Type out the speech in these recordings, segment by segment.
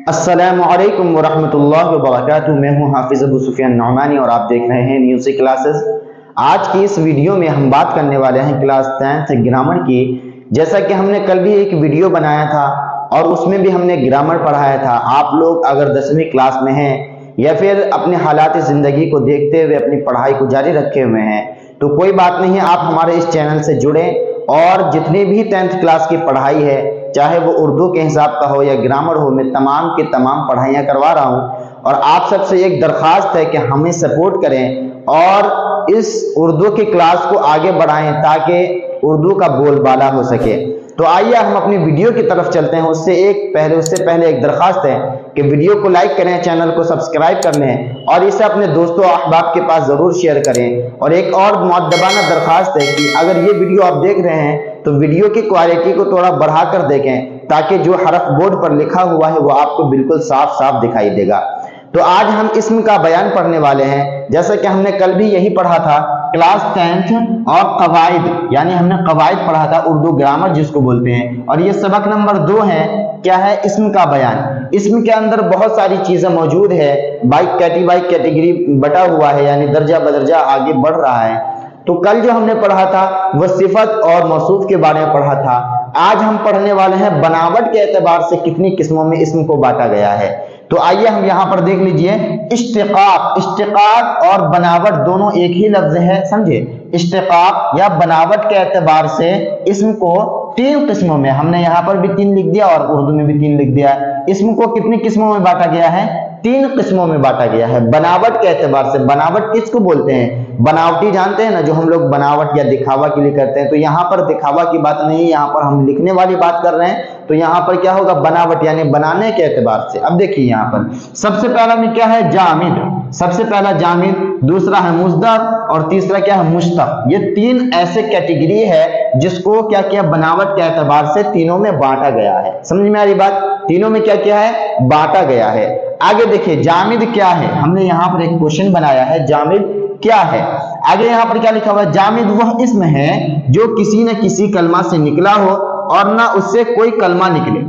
السلام علیکم ورحمۃ اللہ وبرکاتہ۔ میں ہوں حافظ ابو سفیان نعمانی اور آپ دیکھ رہے ہیں میوزک کلاسز۔ آج کی اس ویڈیو میں ہم بات کرنے والے ہیں کلاس 10 گرامر کی۔ جیسا کہ ہم نے کل بھی ایک ویڈیو بنایا تھا اور اس میں بھی ہم نے گرامر پڑھایا تھا۔ آپ لوگ اگر 10ویں کلاس میں ہیں یا پھر اپنے حالات زندگی کو دیکھتے ہوئے اپنی پڑھائی کو جاری رکھے ہوئے ہیں تو کوئی بات نہیں، آپ ہمارے اس چینل سے جڑیں اور جتنی بھی 10th کلاس کی پڑھائی ہے، چاہے وہ اردو کے حساب کا ہو یا گرامر ہو، میں تمام کی تمام پڑھائیاں کروا رہا ہوں۔ اور آپ سب سے ایک درخواست ہے کہ ہمیں سپورٹ کریں اور اس اردو کی کلاس کو آگے بڑھائیں تاکہ اردو کا بول بالا ہو سکے۔ تو آئیے ہم اپنی ویڈیو کی طرف چلتے ہیں۔ اس سے پہلے ایک درخواست ہے کہ ویڈیو کو لائک کریں، چینل کو سبسکرائب کر لیں اور اسے اپنے دوستوں اور احباب کے پاس ضرور شیئر کریں۔ اور ایک اور مؤدبانہ درخواست ہے کہ اگر یہ ویڈیو آپ دیکھ رہے ہیں تو ویڈیو کی کوالٹی کو تھوڑا بڑھا کر دیکھیں تاکہ جو حرف بورڈ پر لکھا ہوا ہے وہ آپ کو بالکل صاف صاف دکھائی دے گا۔ تو آج ہم اسم کا بیان پڑھنے والے ہیں، جیسا کہ ہم نے کل بھی یہی پڑھا تھا کلاس 10 اور قواعد، یعنی ہم نے قواعد پڑھا تھا، اردو گرامر جس کو بولتے ہیں۔ اور یہ سبق نمبر 2 ہے، کیا ہے؟ اسم کا بیان۔ اسم کے اندر بہت ساری چیزیں موجود ہے، بائی کیٹیگری بٹا ہوا ہے، یعنی درجہ بدرجہ آگے بڑھ رہا ہے۔ تو کل جو ہم نے پڑھا تھا وہ صفت اور موصوف کے بارے میں پڑھا تھا۔ آج ہم پڑھنے والے ہیں بناوٹ کے اعتبار سے کتنی قسموں میں اسم کو بانٹا گیا ہے۔ تو آئیے ہم یہاں پر دیکھ لیجئے، اشتقاق اور بناوٹ دونوں ایک ہی لفظ ہے، سمجھے؟ اشتقاق یا بناوٹ کے اعتبار سے اسم کو 3 قسموں میں، ہم نے یہاں پر بھی 3 لکھ دیا اور اردو میں بھی 3 لکھ دیا۔ اسم کو کتنی قسموں میں بانٹا گیا ہے؟ 3 قسموں میں بانٹا گیا ہے بناوٹ کے اعتبار سے۔ بناوٹ کس کو بولتے ہیں؟ بناوٹی جانتے ہیں نا، جو ہم لوگ بناوٹ یا دکھاوا کے لیے کرتے ہیں۔ تو یہاں پر دکھاوا کی بات نہیں، یہاں پر ہم لکھنے والی بات کر رہے ہیں۔ تو یہاں پر کیا ہوگا؟ بناوٹ یعنی بنانے کے اعتبار سے۔ اب دیکھیے یہاں پر سب سے پہلا میں کیا ہے؟ جامد۔ سب سے پہلا جامد، دوسرا ہے مصدر اور تیسرا کیا ہے؟ مشتق۔ یہ 3 ایسے کیٹیگری ہے جس کو کیا کیا بناوٹ کے اعتبار سے تینوں میں بانٹا گیا ہے۔ سمجھ میں آ رہی بات؟ تینوں میں کیا کیا ہے؟ بانٹا گیا ہے۔ آگے دیکھیے جامد کیا ہے، ہم نے یہاں پر ایک کوشچن بنایا ہے، جامد کیا ہے؟ آگے یہاں پر کیا لکھا ہوا ہے؟ جامد وہ اسم ہے جو کسی نہ کسی کلمہ سے نکلا ہو اور نہ اس سے کوئی کلمہ نکلے۔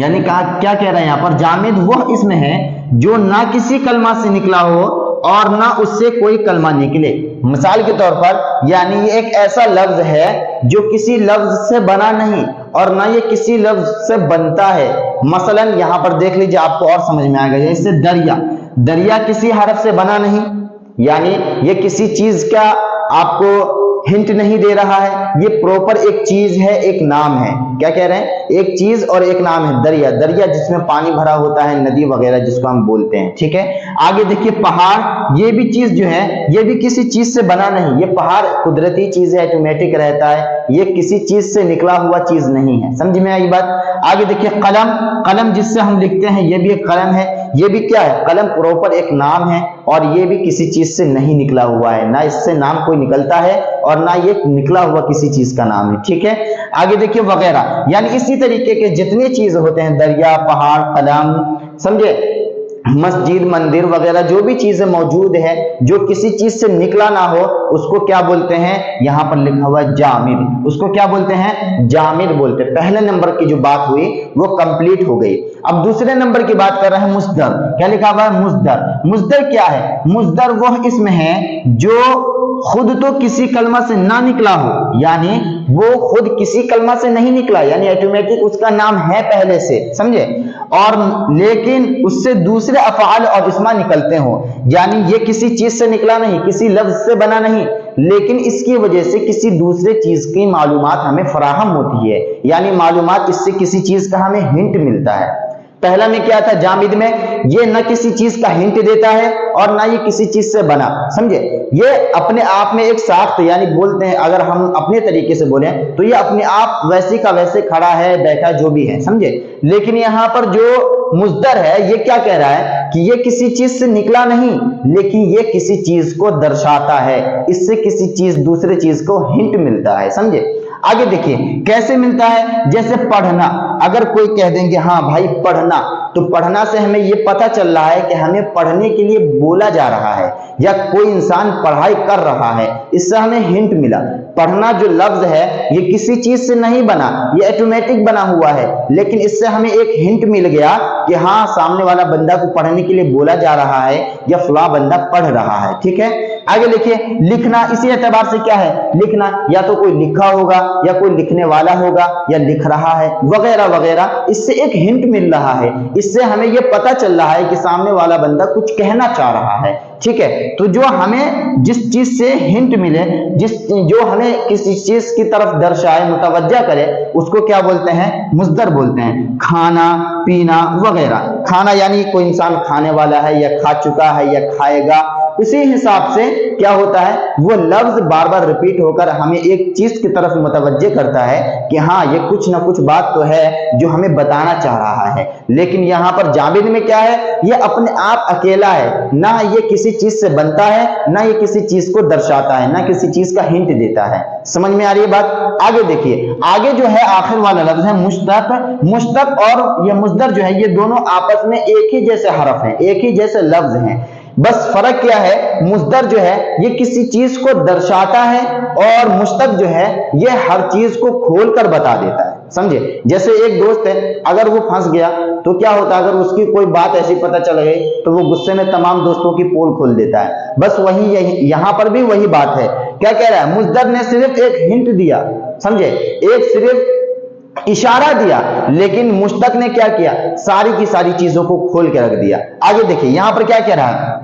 یعنی کیا کہہ رہے ہیں یہاں پر؟ جامد وہ اسم ہے جو نہ کسی کلمہ سے نکلا ہو اور نہ اس سے کوئی کلمہ نکلے۔ مثال کے طور پر، یعنی یہ ایک ایسا لفظ ہے جو کسی لفظ سے بنا نہیں اور نہ یہ کسی لفظ سے بنتا ہے۔ مثلا یہاں پر دیکھ لیجئے، آپ کو اور سمجھ میں آئے گا۔ جیسے دریا، دریا کسی حرف سے بنا نہیں، یعنی یہ کسی چیز کا آپ کو ہنٹ نہیں دے رہا ہے، یہ پروپر ایک چیز ہے، ایک نام ہے۔ کیا کہہ رہے ہیں؟ ایک چیز اور ایک نام ہے دریا۔ دریا جس میں پانی بھرا ہوتا ہے، ندی وغیرہ جس کو ہم بولتے ہیں، ٹھیک ہے۔ آگے دیکھیے پہاڑ، یہ بھی چیز جو ہے یہ بھی کسی چیز سے بنا نہیں، یہ پہاڑ قدرتی چیز ہے، آٹومیٹک رہتا ہے، یہ کسی چیز سے نکلا ہوا چیز نہیں ہے۔ سمجھ میں آئی بات؟ آگے دیکھیے قلم، قلم جس سے ہم لکھتے ہیں یہ بھی ایک قلم ہے، یہ بھی کیا ہے؟ قلم پروپر ایک نام ہے اور یہ بھی کسی چیز سے نہیں نکلا ہوا ہے، نہ اس سے نام کوئی نکلتا ہے اور نہ یہ نکلا ہوا کسی چیز کا نام ہے، ٹھیک ہے۔ آگے دیکھیے وغیرہ، یعنی اسی طریقے کے جتنی چیز ہوتے ہیں، دریا، پہاڑ، قلم، سمجھے، مسجد، مندر وغیرہ جو بھی چیزیں موجود ہیں جو کسی چیز سے نکلا نہ ہو، اس کو کیا بولتے ہیں؟ یہاں پر لکھا ہوا جامد، اس کو کیا بولتے ہیں؟ جامد بولتے ہیں۔ پہلے نمبر کی جو بات ہوئی وہ کمپلیٹ ہو گئی۔ اب دوسرے نمبر کی بات کر رہے ہیں مصدر۔ کیا لکھا ہوا ہے؟ مصدر۔ مصدر کیا ہے؟ مصدر وہ اسم ہے جو خود تو کسی کلمہ سے نہ نکلا ہو، یعنی وہ خود کسی کلمہ سے نہیں نکلا، یعنی آٹومیٹک اس کا نام ہے پہلے سے، سمجھے، اور لیکن اس سے دوسرے افعال اور اسما نکلتے ہوں، یعنی یہ کسی چیز سے نکلا نہیں، کسی لفظ سے بنا نہیں، لیکن اس کی وجہ سے کسی دوسرے چیز کی معلومات ہمیں فراہم ہوتی ہے، یعنی معلومات اس سے کسی چیز کا ہمیں ہنٹ ملتا ہے۔ پہلا میں کیا تھا؟ جامد میں یہ نہ کسی چیز کا ہنٹ دیتا ہے اور نہ یہ کسی چیز سے بنا، سمجھے، یہ اپنے آپ میں ایک ساخت، یعنی بولتے ہیں اگر ہم اپنے طریقے سے بولیں تو یہ اپنے آپ ویسے کا ویسے کھڑا ہے، بیٹھا، جو بھی ہے، سمجھے۔ لیکن یہاں پر جو مصدر ہے یہ کیا کہہ رہا ہے کہ یہ کسی چیز سے نکلا نہیں، لیکن یہ کسی چیز کو درشاتا ہے، اس سے کسی چیز دوسرے چیز کو ہنٹ ملتا ہے، سمجھے۔ आगे देखिए कैसे मिलता है, जैसे पढ़ना, अगर कोई कह देंगे हाँ भाई पढ़ना, तो पढ़ना से हमें ये पता चल रहा है कि हमें पढ़ने के लिए बोला जा रहा है या कोई इंसान पढ़ाई कर रहा है, इससे हमें हिंट मिला। पढ़ना जो लफ्ज है ये किसी चीज से नहीं बना, ये ऑटोमेटिक बना हुआ है, लेकिन इससे हमें एक हिंट मिल गया कि हाँ सामने वाला बंदा को पढ़ने के लिए बोला जा रहा है या फला बंदा पढ़ रहा है। ठीक है, आगे लिखिए लिखना, इसी एतबार से क्या है लिखना, या तो कोई लिखा होगा या कोई लिखने वाला होगा या लिख रहा है वगैरह वगैरह, इससे एक हिंट मिल रहा है, इससे हमें यह पता चल रहा है कि सामने वाला बंदा कुछ कहना चाह रहा है। ठीक है, तो जो हमें जिस चीज से हिंट मिले, जो हमें किसी चीज की तरफ दर्शाए, मुतवज्जा करे, उसको क्या बोलते हैं, मुस्दर बोलते हैं। खाना पीना वगैरह, खाना यानी कोई इंसान खाने वाला है या खा चुका है या खाएगा, उसी हिसाब से क्या होता है वो लफ्ज बार बार रिपीट होकर हमें एक चीज की तरफ मुतवज्जे करता है कि हाँ ये कुछ ना कुछ बात तो है जो हमें बताना चाह रहा है। लेकिन यहाँ पर जामिद में क्या है, ये अपने आप अकेला है, ना ये किसी चीज से बनता है, ना ये किसी चीज को दर्शाता है, ना किसी चीज का हिंट देता है। समझ में आ रही है बात? आगे देखिए, आगे जो है आखिर वाला लफ्ज है मुश्तक। मुश्तक और ये मुस्दर जो है ये दोनों आपस में एक ही जैसे हरफ हैं, एक ही जैसे लफ्ज हैं, बस फर्क क्या है, मुस्दर जो है ये किसी चीज को दर्शाता है और मुश्तक जो है ये हर चीज को खोलकर बता देता है। समझे, जैसे एक दोस्त है, अगर वो फंस गया तो क्या होता है, अगर उसकी कोई बात ऐसी पता चल गई तो वो गुस्से में तमाम दोस्तों की पोल खोल देता है। बस वही यहां पर भी वही बात है। क्या कह रहा है, मुस्दर ने सिर्फ एक हिंट दिया, समझे, एक सिर्फ इशारा दिया, लेकिन मुश्तक ने क्या किया, सारी की सारी चीजों को खोल के रख दिया। आगे देखिए यहां पर क्या कह रहा है,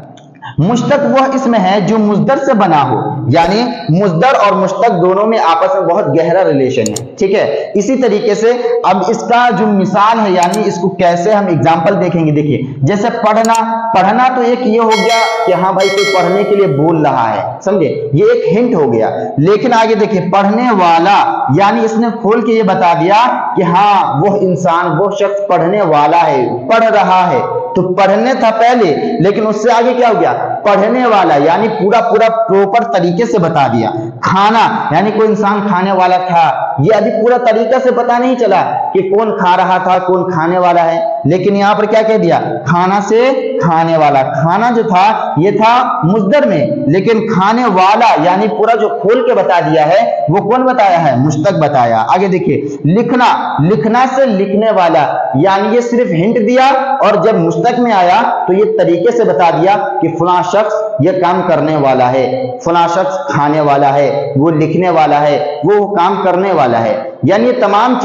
मुश्तक वह इसम है जो मुस्दर से बना हो, यानी मुस्दर और मुश्तक दोनों में आपस में बहुत गहरा रिलेशन है। ठीक है, इसी तरीके से अब इसका जो मिसाल है, यानी इसको कैसे हम एग्जांपल देखेंगे, देखिए जैसे पढ़ना, पढ़ना तो एक ये हो गया कि हाँ भाई कोई पढ़ने के लिए बोल रहा है, समझे, ये एक हिंट हो गया। लेकिन आगे देखिए पढ़ने वाला, यानी इसने खोल के ये बता दिया कि हाँ वो इंसान, वो शख्स पढ़ने वाला है, पढ़ रहा है। तो पढ़ने था पहले, लेकिन उससे आगे क्या हो गया, पढ़ने वाला, यानी पूरा पूरा प्रॉपर तरीके से बता दिया। खाना यानी कोई इंसान खाने वाला था, ये अभी पूरा तरीका से पता नहीं चला कि कौन खा रहा था, कौन खाने वाला है, लेकिन यहां पर क्या कह दिया, खाना से खाने वाला। खाना जो था ये था मुस्दर में, लेकिन खाने वाला यानी पूरा जो खोल के बता दिया है वो कौन बताया है, मुश्तक बताया। आगे देखिए लिखना, लिखना से लिखने वाला, यानी ये सिर्फ हिंट दिया और जब मुश्तक में आया तो ये तरीके से बता दिया कि फलां शख्स ये काम करने वाला है, फलां शख्स खाने वाला है, वो लिखने वाला है, वो काम करने वाला है। यानी ये तमाम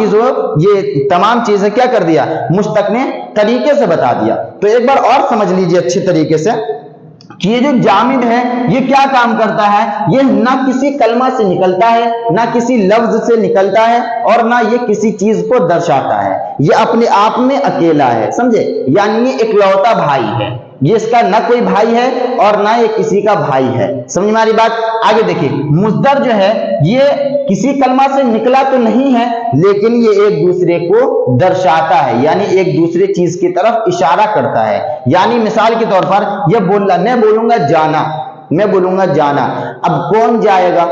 चीजें क्या कर दिया, मुश्तक ने तरीके से बता दिया। तो एक बार और समझ लीजिए अच्छी तरीके से कि ये जो जामिद है ये क्या काम करता है, ये ना किसी कलमा से निकलता है, ना किसी लफ्ज से निकलता है, और ना ये किसी चीज को दर्शाता है, ये अपने आप में अकेला है। समझे, यानी ये इकलौता भाई है, ये इसका ना कोई भाई है और ना ये किसी का भाई है। समझ में आ रही बात? आगे देखिए मुस्दर जो है ये किसी कलमा से निकला तो नहीं है, लेकिन ये एक दूसरे को दर्शाता है, यानी एक दूसरे चीज की तरफ इशारा करता है। यानी मिसाल के तौर पर ये बोलना, मैं बोलूंगा जाना, मैं बोलूंगा जाना, अब कौन जाएगा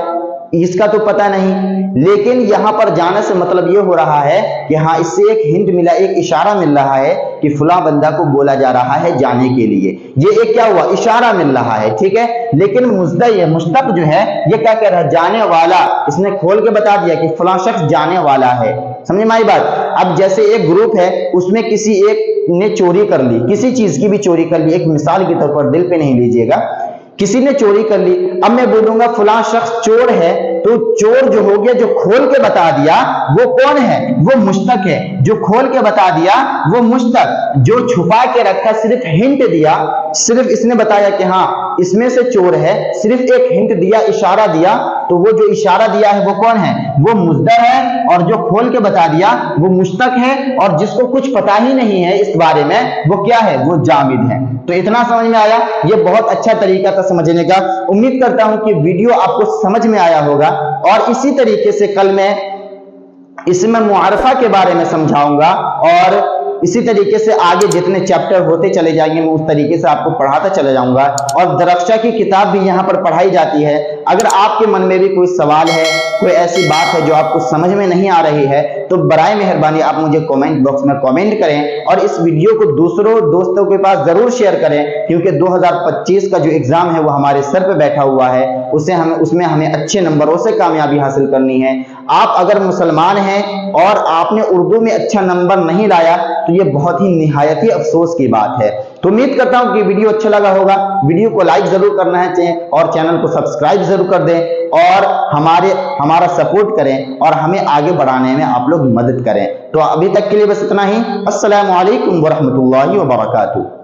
इसका तो पता नहीं, लेकिन यहां पर जाने से मतलब ये हो रहा है कि हाँ इससे एक हिंट मिला, एक इशारा मिल रहा है कि फला बंदा को बोला जा रहा है जाने के लिए, ये एक क्या हुआ, इशारा मिल रहा है। ठीक है, लेकिन मुश्तक जो है ये क्या कह रहा है, जाने वाला, इसने खोल के बता दिया कि फला शख्स जाने वाला है। समझ में आई बात? अब जैसे एक ग्रुप है, उसमें किसी एक ने चोरी कर ली, किसी चीज की भी चोरी कर ली, एक मिसाल के तौर पर, दिल पे नहीं लीजिएगा, किसी ने चोरी कर ली, अब मैं बोलूंगा फलां शख्स चोर है, तो चोर जो हो गया, जो खोल के बता दिया वो कौन है, वो मुश्तक है। जो खोल के बता दिया वो मुश्तक, जो छुपा के रखा, सिर्फ हिंट दिया, सिर्फ इसने बताया कि हाँ इसमें से चोर है, सिर्फ एक हिंट दिया, इशारा दिया, तो वो जो इशारा दिया है वो कौन है, वो मुस्दर है, और जो खोल के बता दिया वो मुश्तक है, और जिसको कुछ पता ही नहीं है इस बारे में वो क्या है, वो जामिद है। तो इतना समझ में आया, ये बहुत अच्छा तरीका था समझने का। उम्मीद करता हूं कि वीडियो आपको समझ में आया होगा, और इसी तरीके से कल मैं इसमें मुआरफा के बारे में समझाऊंगा, और इसी तरीके से आगे जितने चैप्टर होते चले जाएंगे मैं उस तरीके से आपको पढ़ाता चला जाऊंगा। और दरख्शा की किताब भी यहाँ पर पढ़ाई जाती है। अगर आपके मन में भी कोई सवाल है, कोई ऐसी बात है जो आपको समझ में नहीं आ रही है, तो बराए मेहरबानी आप मुझे कमेंट बॉक्स में कमेंट करें और इस वीडियो को दूसरों दोस्तों के पास जरूर शेयर करें, क्योंकि 2025 का जो एग्जाम है वो हमारे सर पे बैठा हुआ है, उसमें हमें अच्छे नंबरों से कामयाबी हासिल करनी है। आप अगर मुसलमान हैं और आपने उर्दू में अच्छा नंबर नहीं लाया तो ये बहुत ही निहायत ही अफसोस की बात है। तो उम्मीद करता हूं कि वीडियो अच्छा लगा होगा। वीडियो को लाइक जरूर करना है और चैनल को सब्सक्राइब जरूर कर दें और हमारा सपोर्ट करें और हमें आगे बढ़ाने में आप लोग मदद करें। तो अभी तक के लिए बस इतना ही। अस्सलामु अलैकुम वरहमतुल्लाहि वबरकातुहू।